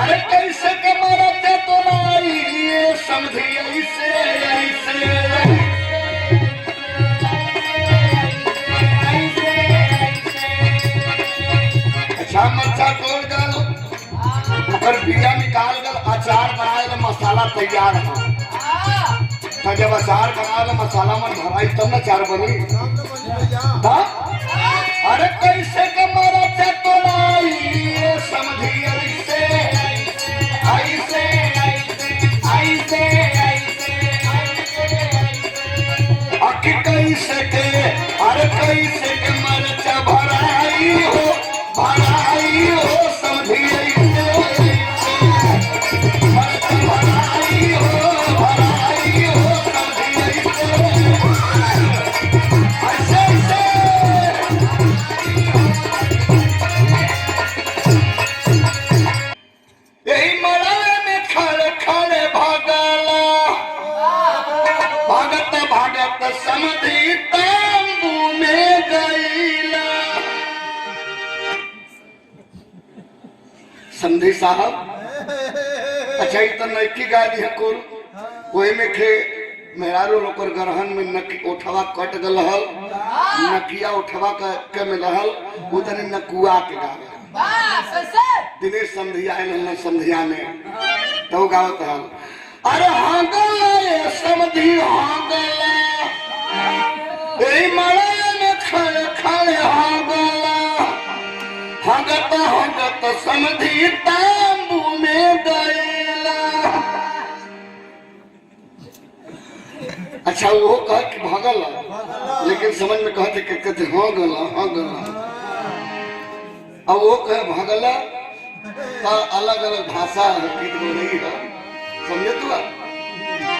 अरे कैसे के मरते तो लाई ये समझी ऐसे ऐसे अच्छा मच्छा तोड़ गल ओकर बिया निकाल गल अचार बनाए ला मसाला तैयार है तो जब अचार बनाए ला मसाला मन भराई तब ना अचार बनी हाँ अरे कैसे के मरते तो लाई ये समझी ऐसे ऐसे ऐसे अकी कैसे के अरे कैसे के मरचा भराई हो समझी ऐसे मरचा भराई हो समझी ऐसे ऐसे यही मड़ावे में खड़े खड़े भागला भागत भागत समझी तंबू में गईला। समझी साहब अच्छा इतना नैकी गाली है कुल वही में खे मेहरारू लोकर गरहन में नकी उठवा कट गल हल नकिया उठवा के में रहल उतने नकुआ के गावे दिनेश संधिया है संधिया में तो गावत हल अरे हाँ गला समझी हाँ गला यही मड़ाई में खड़े खड़े हाँ गला हगत समझी तांबू में गईला। अच्छा वो कह कि भागल लेकिन समझ में कहते हाँ गला अब वो कहे भागला अलग अलग भाषा है गीत नहीं है समझे तू